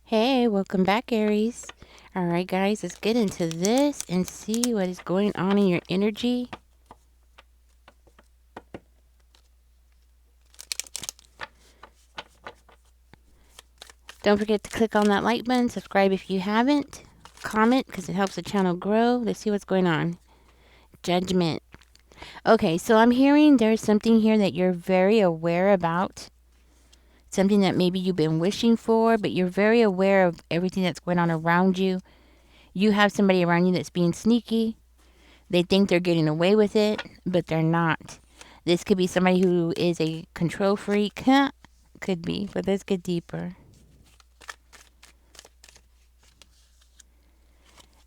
Hey, welcome back, Aries. All right, guys, let's get into this and see what is going on in your energy. Don't forget to click on that like button, subscribe if you haven't, comment because it helps the channel grow. Let's see what's going on. Judgment. Okay, so I'm hearing there's something here that you're very aware about. Something that maybe you've been wishing for, but you're very aware of everything that's going on around you. You have somebody around you that's being sneaky. They think they're getting away with it, but they're not. This could be somebody who is a control freak. Could be, but let's get deeper.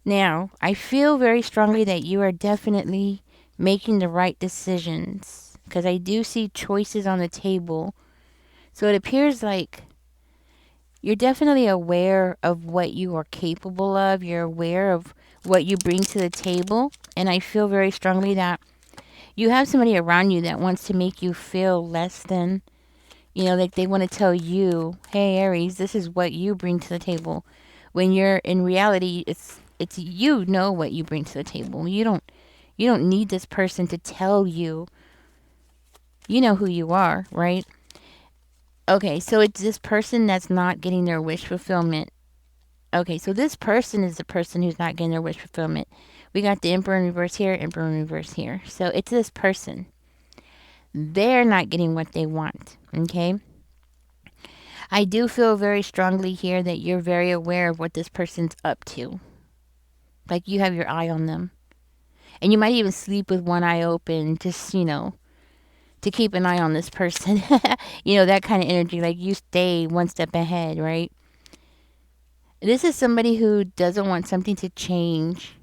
Now, I feel very strongly that you are definitely making the right decisions because I do see choices on the table. So it appears like you're definitely aware of what you are capable of. You're aware of what you bring to the table. And I feel very strongly that you have somebody around you that wants to make you feel less than. Like they want to tell you, "Hey Aries, this is what you bring to the table." When you're in reality, it's you know what you bring to the table. You don't need this person to tell you. You know who you are, right? Okay, so it's this person that's not getting their wish fulfillment. Okay, so this person is the person who's not getting their wish fulfillment. We got the Emperor in reverse here, Emperor in reverse here. So it's this person. They're not getting what they want. Okay? I do feel very strongly here that you're very aware of what this person's up to. Like you have your eye on them. And you might even sleep with one eye open, just, to keep an eye on this person. That kind of energy. Like you stay one step ahead, right? This is somebody who doesn't want something to change.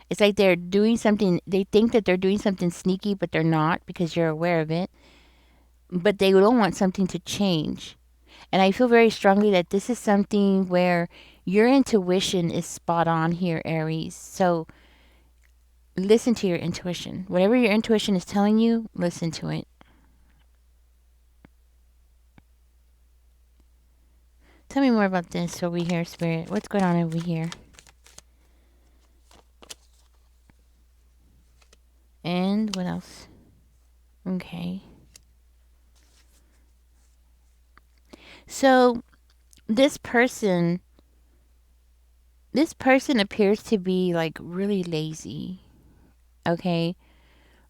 It's like they're doing something, they think that they're doing something sneaky, but they're not because you're aware of it. But they don't want something to change. And I feel very strongly that this is something where your intuition is spot on here, Aries. So listen to your intuition. Whatever your intuition is telling you, listen to it. Tell me more about this over here, Spirit. What's going on over here? And what else? Okay. So this person appears to be like really lazy. Okay?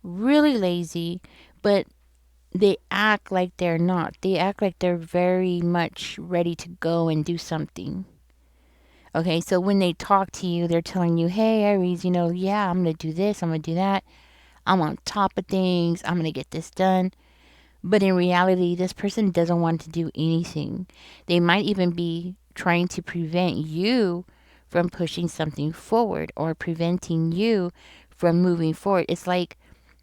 Really lazy, but they act like they're not. They act like they're very much ready to go and do something. Okay, so when they talk to you, they're telling you, "Hey, Aries, yeah, I'm going to do this, I'm going to do that. I'm on top of things, I'm going to get this done." But in reality, this person doesn't want to do anything. They might even be trying to prevent you from pushing something forward or preventing you from moving forward. It's like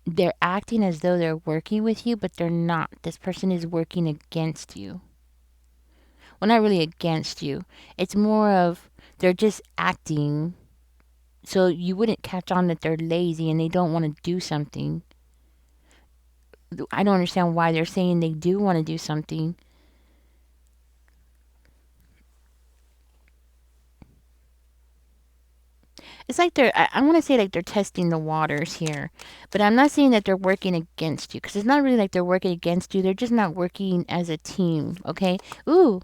they're acting as though they're working with you, but they're not. This person is working against you. Well, not really against you. It's more of they're just acting so you wouldn't catch on that they're lazy and they don't want to do something. I don't understand why they're saying they do want to do something. It's like I want to say like they're testing the waters here, but I'm not saying that they're working against you because it's not really like they're working against you. They're just not working as a team, okay? Ooh,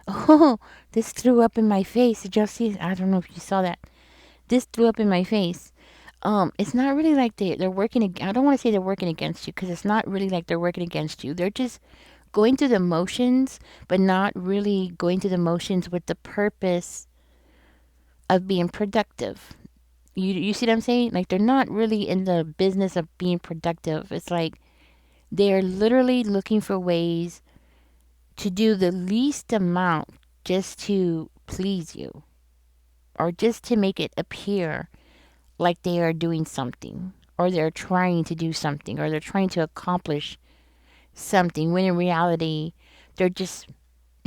oh, this threw up in my face. Did y'all see? I don't know if you saw that. This threw up in my face. It's not really like they're working. I don't want to say they're working against you because it's not really like they're working against you. They're just going through the motions, but not really going through the motions with the purpose of being productive. You see what I'm saying? Like they're not really in the business of being productive. It's like they're literally looking for ways to do the least amount just to please you or just to make it appear like they are doing something or they're trying to do something or they're trying to accomplish something when in reality they're just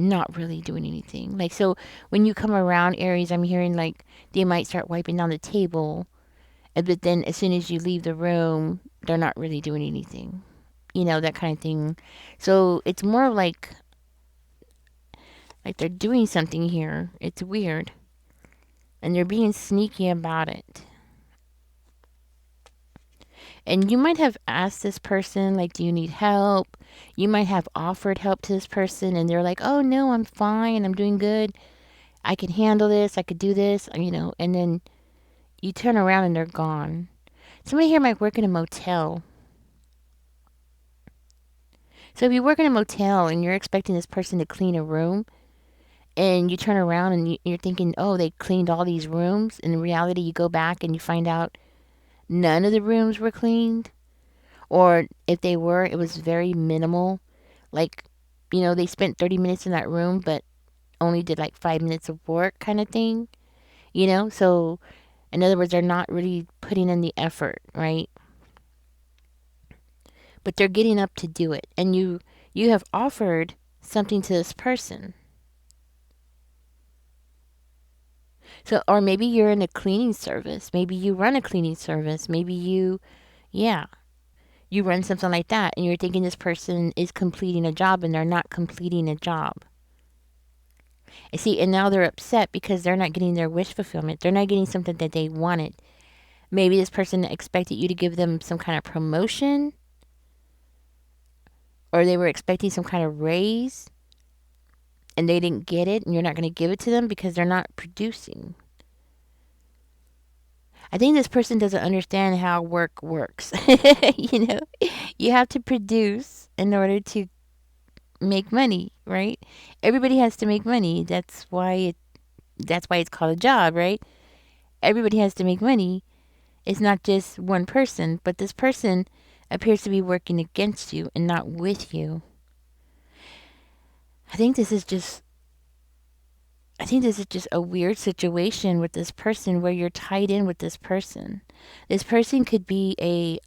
not really doing anything. Like so when you come around Aries, I'm hearing like they might start wiping down the table, but then as soon as you leave the room, they're not really doing anything. That kind of thing. So it's more like Like they're doing something here. It's weird. And they're being sneaky about it. And you might have asked this person, like, do you need help? You might have offered help to this person, and they're like, oh, no, I'm fine. I'm doing good. I can handle this. I could do this, and then you turn around and they're gone. Somebody here might work in a motel. So if you work in a motel and you're expecting this person to clean a room, and you turn around and you're thinking, oh, they cleaned all these rooms. And in reality, you go back and you find out none of the rooms were cleaned. Or if they were, it was very minimal. Like, they spent 30 minutes in that room, but only did like 5 minutes of work kind of thing. So in other words, they're not really putting in the effort, right? But they're getting up to do it. And you have offered something to this person. So, or maybe you're in a cleaning service. Maybe you run a cleaning service. Maybe yeah, you run something like that, and you're thinking this person is completing a job, and they're not completing a job. And see, and now they're upset because they're not getting their wish fulfillment. They're not getting something that they wanted. Maybe this person expected you to give them some kind of promotion, or they were expecting some kind of raise, and they didn't get it, and you're not going to give it to them because they're not producing. I think this person doesn't understand how work works. You have to produce in order to make money, right? Everybody has to make money. That's why it's called a job, right? Everybody has to make money. It's not just one person, but this person appears to be working against you and not with you. I think this is just a weird situation with this person where you're tied in with this person. This person could be it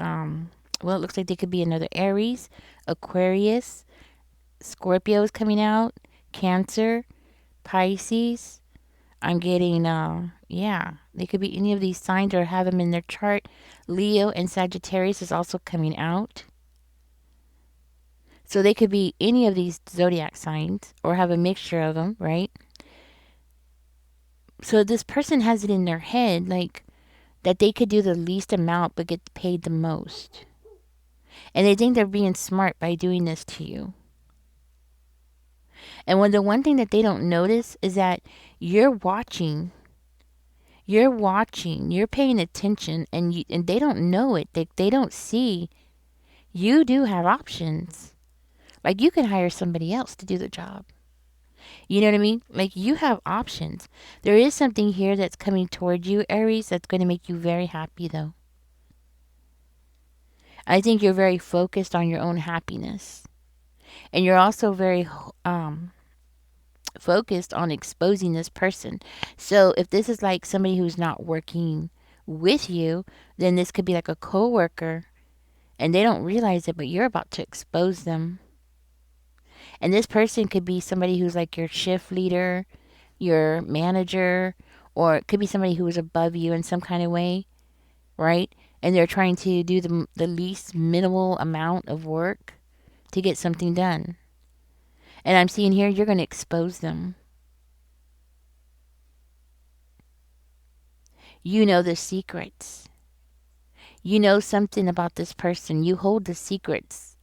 looks like they could be another Aries, Aquarius, Scorpio is coming out, Cancer, Pisces. I'm getting, they could be any of these signs or have them in their chart. Leo and Sagittarius is also coming out. So they could be any of these zodiac signs or have a mixture of them, right? So this person has it in their head, like, that they could do the least amount but get paid the most. And they think they're being smart by doing this to you. And the one thing that they don't notice is that you're watching. You're paying attention, and they don't know it. They don't see. You do have options. Like, you can hire somebody else to do the job. You know what I mean? Like, you have options. There is something here that's coming toward you, Aries, that's going to make you very happy, though. I think you're very focused on your own happiness. And you're also very focused on exposing this person. So if this is like somebody who's not working with you, then this could be like a coworker, and they don't realize it, but you're about to expose them. And this person could be somebody who's like your shift leader, your manager, or it could be somebody who is above you in some kind of way, right? And they're trying to do the least minimal amount of work to get something done. And I'm seeing here you're going to expose them. You know the secrets. You know something about this person. You hold the secrets.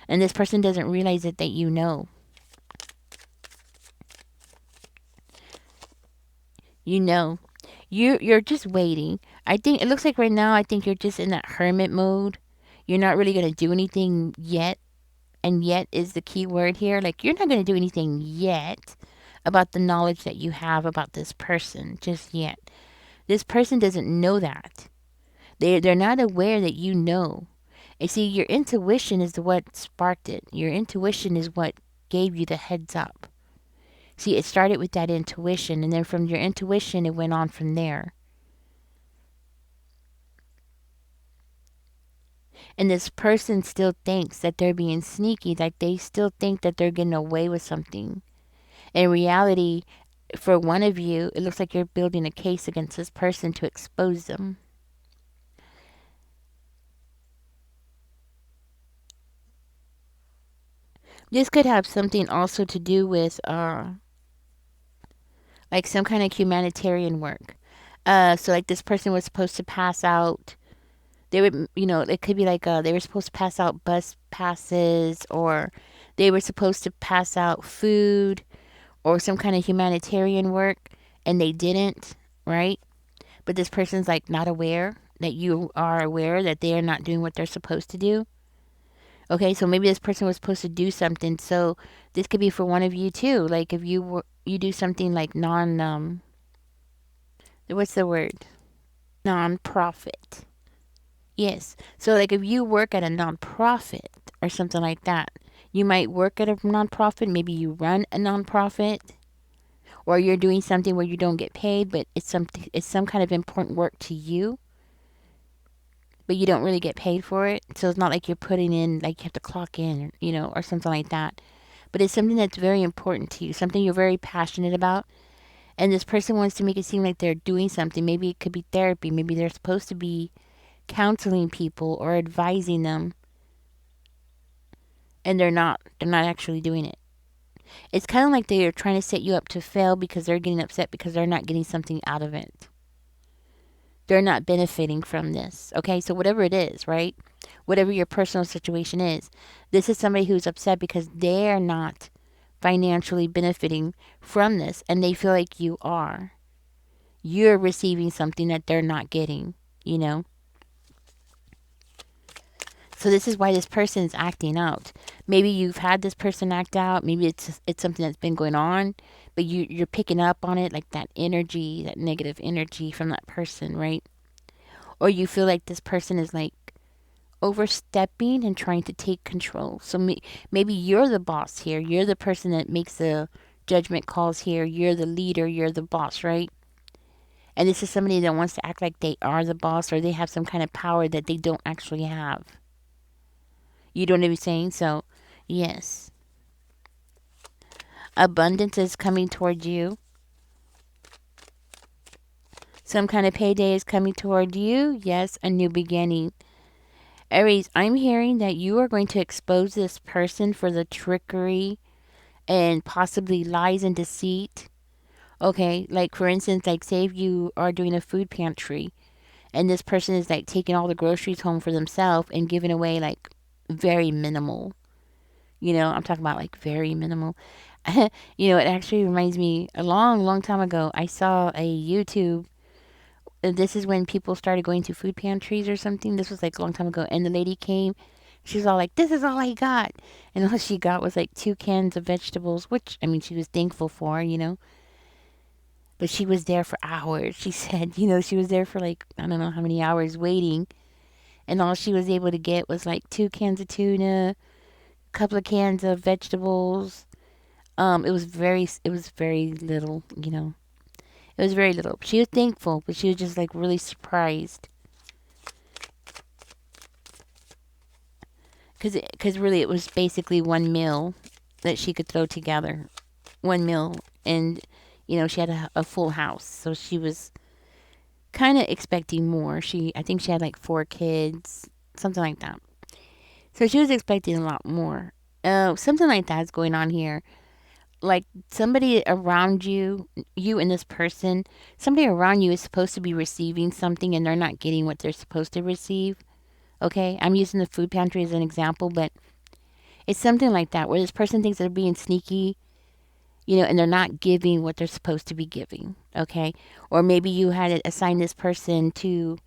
And this person doesn't realize it that you know. You know. You're just waiting. I think it looks like right now, I think you're just in that hermit mode. You're not really going to do anything yet. And yet is the key word here. Like, you're not going to do anything yet about the knowledge that you have about this person just yet. This person doesn't know that. They're not aware that you know. And see, your intuition is what sparked it. Your intuition is what gave you the heads up. See, it started with that intuition, and then from your intuition, it went on from there. And this person still thinks that they're being sneaky, like they still think that they're getting away with something. In reality, for one of you, it looks like you're building a case against this person to expose them. This could have something also to do with like some kind of humanitarian work. So like this person was supposed to pass out. They would, it could be like they were supposed to pass out bus passes, or they were supposed to pass out food or some kind of humanitarian work, and they didn't, right? But this person's like not aware that you are aware that they are not doing what they're supposed to do. Okay, so maybe this person was supposed to do something. So this could be for one of you too. Like if you do something like what's the word? Non-profit. Yes. So like if you work at a non-profit or something like that, you might work at a non-profit, maybe you run a non-profit, or you're doing something where you don't get paid, but it's some kind of important work to you, but you don't really get paid for it. So it's not like you're putting in, like you have to clock in, or something like that. But it's something that's very important to you, something you're very passionate about. And this person wants to make it seem like they're doing something. Maybe it could be therapy. Maybe they're supposed to be counseling people or advising them, and they're not. They're not actually doing it. It's kind of like they're trying to set you up to fail because they're getting upset because they're not getting something out of it. They're not benefiting from this. Okay, so whatever it is, right? Whatever your personal situation is, this is somebody who's upset because they're not financially benefiting from this, and they feel like you are. You're receiving something that they're not getting, you know? So this is why this person is acting out. Maybe you've had this person act out. Maybe it's something that's been going on, but you're picking up on it, like that energy, that negative energy from that person, right? Or you feel like this person is like overstepping and trying to take control. So maybe you're the boss here. You're the person that makes the judgment calls here. You're the leader. You're the boss, right? And this is somebody that wants to act like they are the boss, or they have some kind of power that they don't actually have. You know what I'm saying? So, yes. Abundance is coming toward you. Some kind of payday is coming toward you. Yes, a new beginning. Aries, I'm hearing that you are going to expose this person for the trickery and possibly lies and deceit. Okay, like for instance, like say if you are doing a food pantry and this person is like taking all the groceries home for themselves and giving away like very minimal. I'm talking about like very minimal. It actually reminds me a long, long time ago. I saw a YouTube. This is when people started going to food pantries or something. This was like a long time ago. And the lady came. She was all like, "This is all I got." And all she got was like 2 cans of vegetables, which, I mean, she was thankful for. But she was there for hours. She said, she was there for like, I don't know how many hours waiting. And all she was able to get was like 2 cans of tuna, a couple of cans of vegetables. It was very little. It was very little. She was thankful, but she was just like really surprised. Cause really it was basically one meal that she could throw together. One meal. And, she had a full house. So she was kind of expecting more. I think she had like 4 kids, something like that. So she was expecting a lot more. Something like that's going on here. Like somebody around you and this person, somebody around you is supposed to be receiving something and they're not getting what they're supposed to receive. Okay, I'm using the food pantry as an example, but it's something like that where this person thinks they're being sneaky, and they're not giving what they're supposed to be giving. Okay, or maybe you had assigned this person to,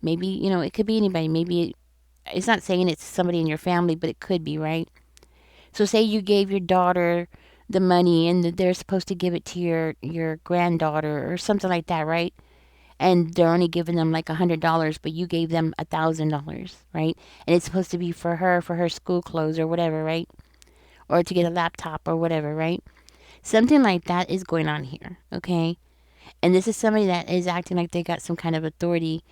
maybe, it could be anybody. Maybe it's not saying it's somebody in your family, but it could be, right? So say you gave your daughter the money and they're supposed to give it to your granddaughter or something like that, right? And they're only giving them like $100, but you gave them $1,000, right? And it's supposed to be for her school clothes or whatever, right? Or to get a laptop or whatever, right? Something like that is going on here, okay? And this is somebody that is acting like they got some kind of authority.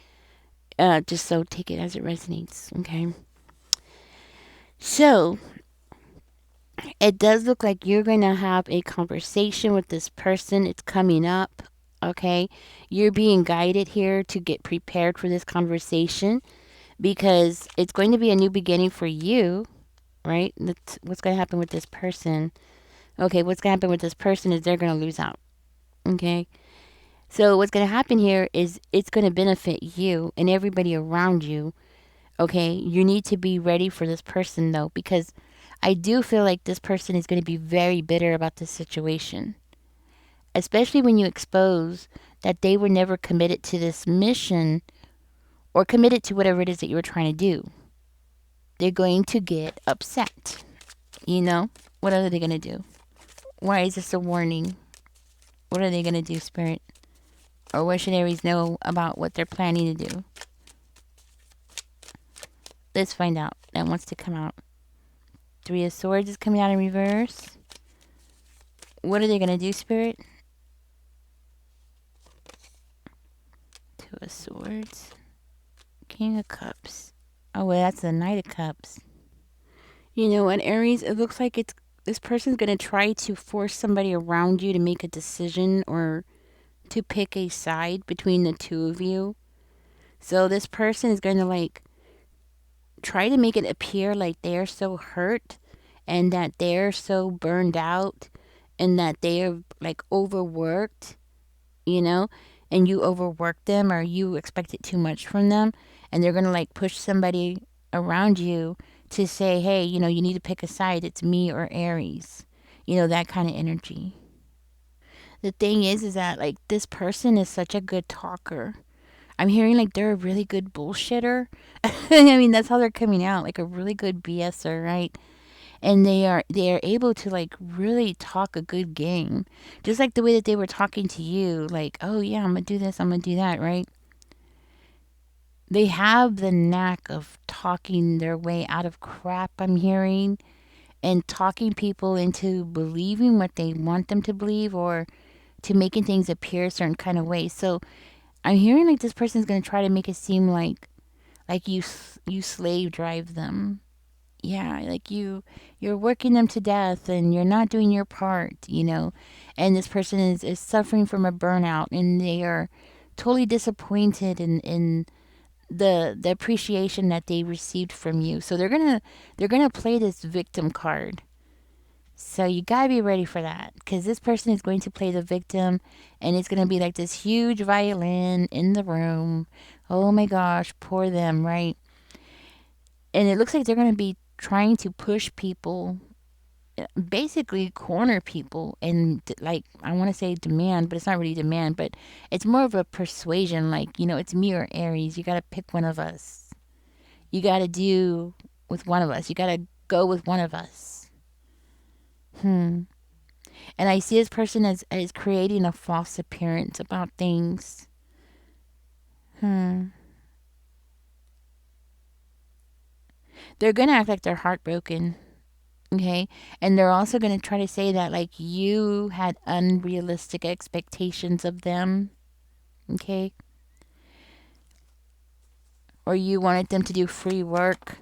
Just so take it as it resonates, okay? So it does look like you're going to have a conversation with this person. It's coming up, okay? You're being guided here to get prepared for this conversation because it's going to be a new beginning for you, right? That's what's going to happen with this person. Okay, what's going to happen with this person is they're going to lose out. Okay. So what's going to happen here is it's going to benefit you and everybody around you. Okay. You need to be ready for this person though, because I do feel like this person is going to be very bitter about this situation, especially when you expose that they were never committed to this mission or committed to whatever it is that you were trying to do. They're going to get upset. You know? What are they going to do? Why is this a warning? What are they going to do, Spirit? Or what should Aries know about what they're planning to do? Let's find out. That wants to come out. Three of Swords is coming out in reverse. What are they going to do, Spirit? Two of Swords. King of Cups. Oh, well, that's the Knight of Cups. You know what, Aries? It looks like it's this person's going to try to force somebody around you to make a decision or to pick a side between the two of you. So this person is going to like try to make it appear like they're so hurt and that they're so burned out and that they're like overworked, you know, and you overwork them or you expected too much from them, and they're going to like push somebody around you to say, hey, you know, you need to pick a side. It's me or Aries. You know, that kind of energy. The thing is that like this person is such a good talker. I'm hearing like they're a really good bullshitter. I mean, that's how they're coming out, like a really good BSer, right? And they are able to like really talk a good game, just like the way that they were talking to you, like, oh yeah, I'm gonna do this, I'm gonna do that, right? They have the knack of talking their way out of crap. I'm hearing, and talking people into believing what they want them to believe or to making things appear a certain kind of way. So I'm hearing like this person's gonna try to make it seem like you slave drive them. Yeah, like you're working them to death and you're not doing your part, you know. And this person is suffering from a burnout and they are totally disappointed in the appreciation that they received from you. So they're gonna play this victim card. So you gotta be ready for that because this person is going to play the victim, and it's gonna be like this huge violin in the room. Oh my gosh, poor them, right? And it looks like they're gonna be trying to push people, basically corner people, and like I want to say demand, but it's not really demand, but it's more of a persuasion. Like, you know, it's me or Aries. You gotta pick one of us. You gotta do with one of us. You gotta go with one of us. Hmm. And I see this person as creating a false appearance about things. Hmm. They're gonna act like they're heartbroken. Okay. And they're also gonna try to say that like you had unrealistic expectations of them. Okay. Or you wanted them to do free work.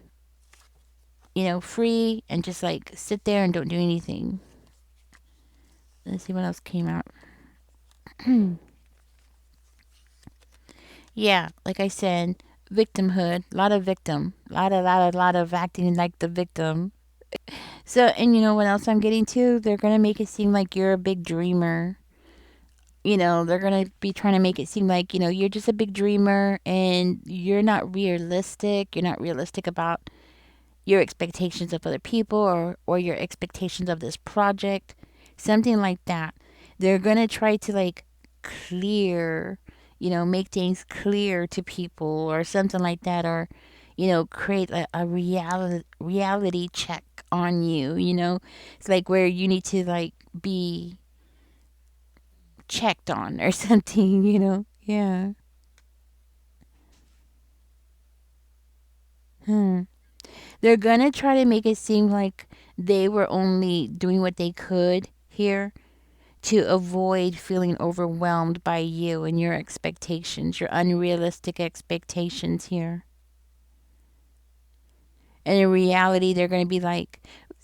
You know, free and just like sit there and don't do anything. Let's see what else came out. Yeah, like I said, victimhood, a lot of victim, lot of acting like the victim. So, and you know what else I'm getting to? They're gonna make it seem like you're a big dreamer. You know, they're gonna be trying to make it seem like, you know, you're just a big dreamer and you're not realistic. You're not realistic about your expectations of other people or your expectations of this project. Something like that. They're gonna try to like clear, you know, make things clear to people or something like that, or you know, create a reality check on you, you know. It's like where you need to like be checked on or something, you know. Yeah. Hmm. They're gonna try to make it seem like they were only doing what they could here to avoid feeling overwhelmed by you and your expectations, your unrealistic expectations here. And in reality, they're going to be like,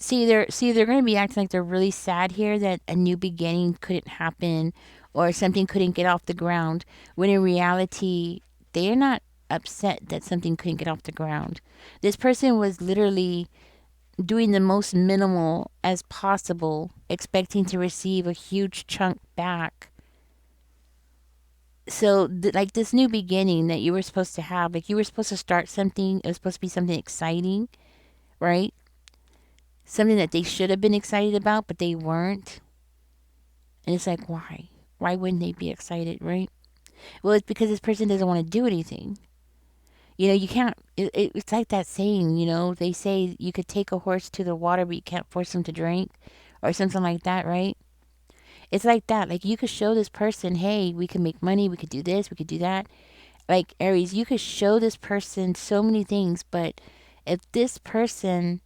they're going to be acting like they're really sad here that a new beginning couldn't happen or something couldn't get off the ground. When in reality, they're not upset that something couldn't get off the ground. This person was literally doing the most minimal as possible, expecting to receive a huge chunk back. So, like this new beginning that you were supposed to have, like you were supposed to start something, it was supposed to be something exciting, right? Something that they should have been excited about, but they weren't. And it's like, why? Why wouldn't they be excited, right? Well, it's because this person doesn't want to do anything. You know, you can't, it's like that saying, they say you could take a horse to the water, but you can't force him to drink or something like that, right? It's like that. Like you could show this person, hey, we can make money, we could do this, we could do that. Like Aries, you could show this person so many things, but if this person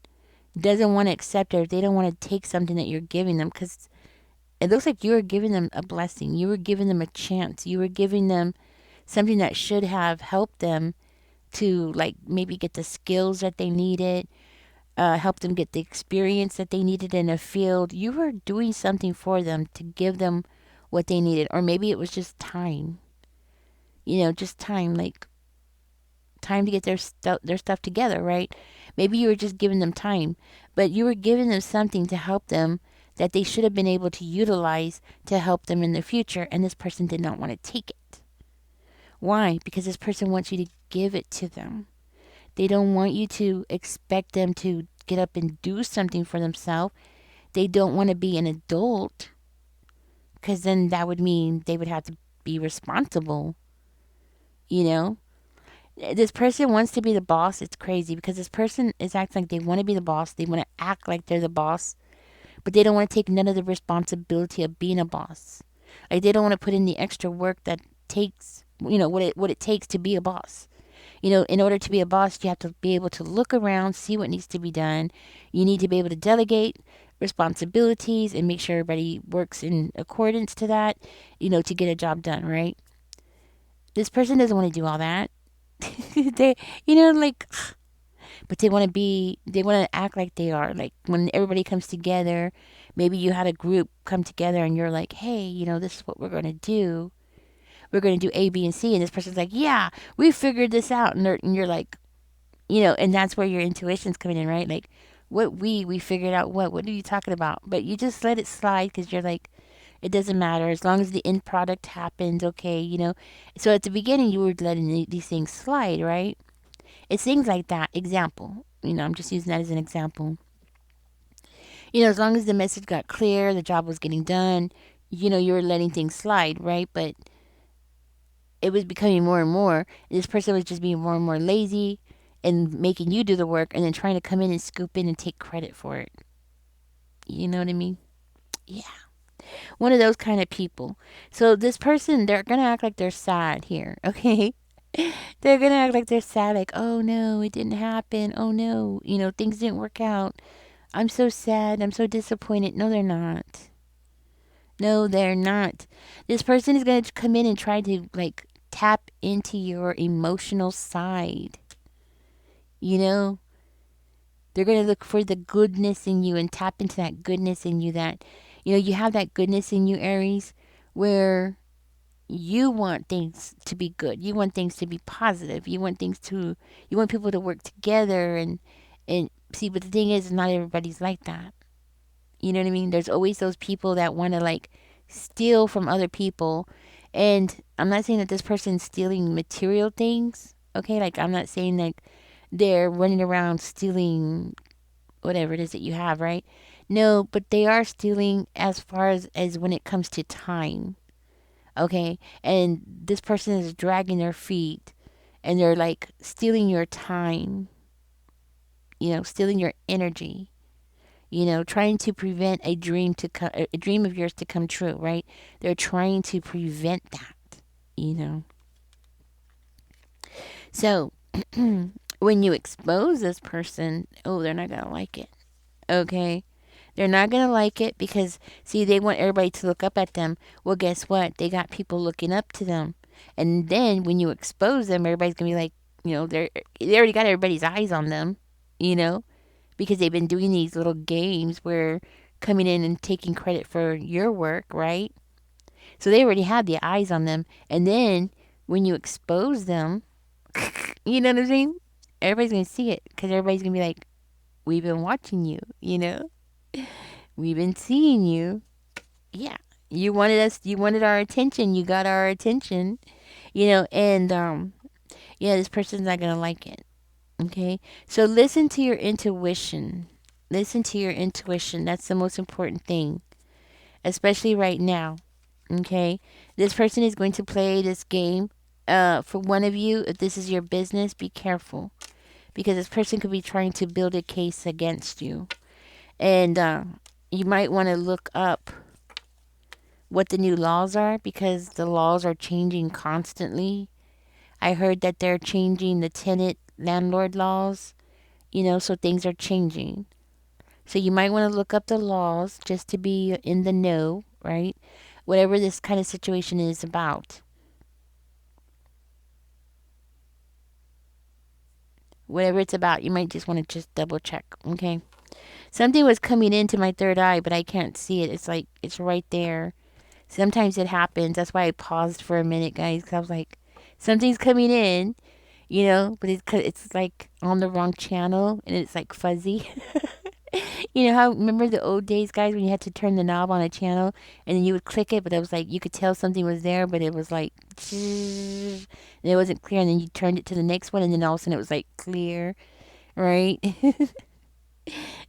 doesn't want to accept it, or they don't want to take something that you're giving them, because it looks like you were giving them a blessing, you were giving them a chance, you were giving them something that should have helped them to like maybe get the skills that they needed, help them get the experience that they needed in a field. You were doing something for them to give them what they needed, or maybe it was just time. Just time, like time to get their stuff together, right? Maybe you were just giving them time, but you were giving them something to help them that they should have been able to utilize to help them in the future, and this person did not want to take it. Why? Because this person wants you to give it to them. They don't want you to expect them to get up and do something for themselves. They don't want to be an adult because then that would mean they would have to be responsible, you know? This person wants to be the boss. It's crazy because this person is acting like they want to be the boss. They want to act like they're the boss, but they don't want to take none of the responsibility of being a boss. Like they don't want to put in the extra work that takes, what it takes to be a boss. In order to be a boss, you have to be able to look around, see what needs to be done. You need to be able to delegate responsibilities and make sure everybody works in accordance to that, to get a job done, right? This person doesn't want to do all that. they, like, but they want to act like they are. Like when everybody comes together, maybe you had a group come together and you're like, hey, this is what we're going to do. We're going to do A, B, and C. And this person's like, yeah, we figured this out. And you're like, and that's where your intuition's coming in, right? Like, what we figured out what are you talking about? But you just let it slide because you're like, it doesn't matter as long as the end product happens, okay. So at the beginning, you were letting these things slide, right? It's things like that. Example, I'm just using that as an example. As long as the message got clear, the job was getting done, you were letting things slide, right? But it was becoming more and more. This person was just being more and more lazy and making you do the work and then trying to come in and scoop in and take credit for it. You know what I mean? Yeah. One of those kind of people. So this person, they're going to act like they're sad here, okay? They're going to act like they're sad, like, oh no, it didn't happen. Oh no, things didn't work out. I'm so sad. I'm so disappointed. No, they're not. No, they're not. This person is going to come in and try to, like, tap into your emotional side. You know, they're going to look for the goodness in you and tap into that goodness in you that, you have that goodness in you, Aries, where you want things to be good. You want things to be positive. You want people to work together and see, but the thing is, not everybody's like that. You know what I mean? There's always those people that want to like steal from other people. And I'm not saying that this person's stealing material things. Okay, like I'm not saying like they're running around stealing whatever it is that you have, right? No, but they are stealing as far as when it comes to time. Okay? And this person is dragging their feet and they're like stealing your time, stealing your energy, trying to prevent a dream of yours to come true, right? They're trying to prevent that, you know. So, when you expose this person, oh, they're not going to like it. Okay? They're not going to like it because, see, they want everybody to look up at them. Well, guess what? They got people looking up to them. And then when you expose them, everybody's going to be like, they already got everybody's eyes on them, you know, because they've been doing these little games where coming in and taking credit for your work, right? So they already have the eyes on them. And then when you expose them, you know what I'm saying? Everybody's going to see it because everybody's going to be like, We've been watching you, We've been seeing you. Yeah. You wanted our attention. You got our attention, and yeah, this person's not going to like it. Okay? So listen to your intuition. Listen to your intuition. That's the most important thing, especially right now. Okay? This person is going to play this game. For one of you, if this is your business, be careful because this person could be trying to build a case against you. And you might want to look up what the new laws are because the laws are changing constantly. I heard that they're changing the tenant landlord laws, so things are changing. So you might want to look up the laws just to be in the know, right? Whatever this kind of situation is about. Whatever it's about, you might just want to just double check, okay? Something was coming into my third eye, but I can't see it. It's like it's right there. Sometimes it happens. That's why I paused for a minute, guys, because I was like, something's coming in, but it's like on the wrong channel and it's like fuzzy. You know how remember the old days, guys, when you had to turn the knob on a channel and then you would click it, but it was like you could tell something was there, but it was like and it wasn't clear, and then you turned it to the next one, and then all of a sudden it was like clear, right?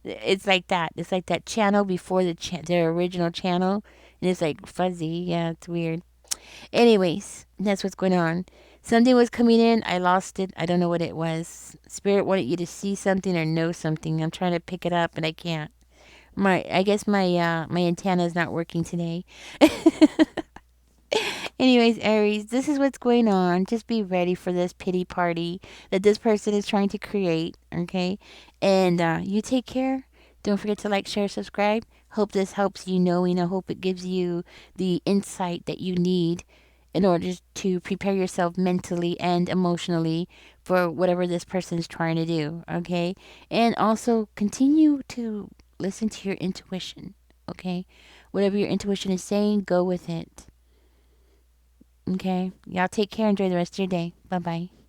It's like that. It's like that channel before the original channel, and it's like fuzzy. Yeah, it's weird. Anyways, that's what's going on. Something was coming in. I lost it. I don't know what it was. Spirit wanted you to see something or know something. I'm trying to pick it up, and I can't. I guess my antenna is not working today. Anyways, Aries, this is what's going on. Just be ready for this pity party that this person is trying to create, okay? And you take care. Don't forget to like, share, subscribe. Hope this helps you knowing. I hope it gives you the insight that you need in order to prepare yourself mentally and emotionally for whatever this person is trying to do, okay? And also continue to listen to your intuition, okay? Whatever your intuition is saying, go with it. Okay. Y'all take care. Enjoy the rest of your day. Bye bye.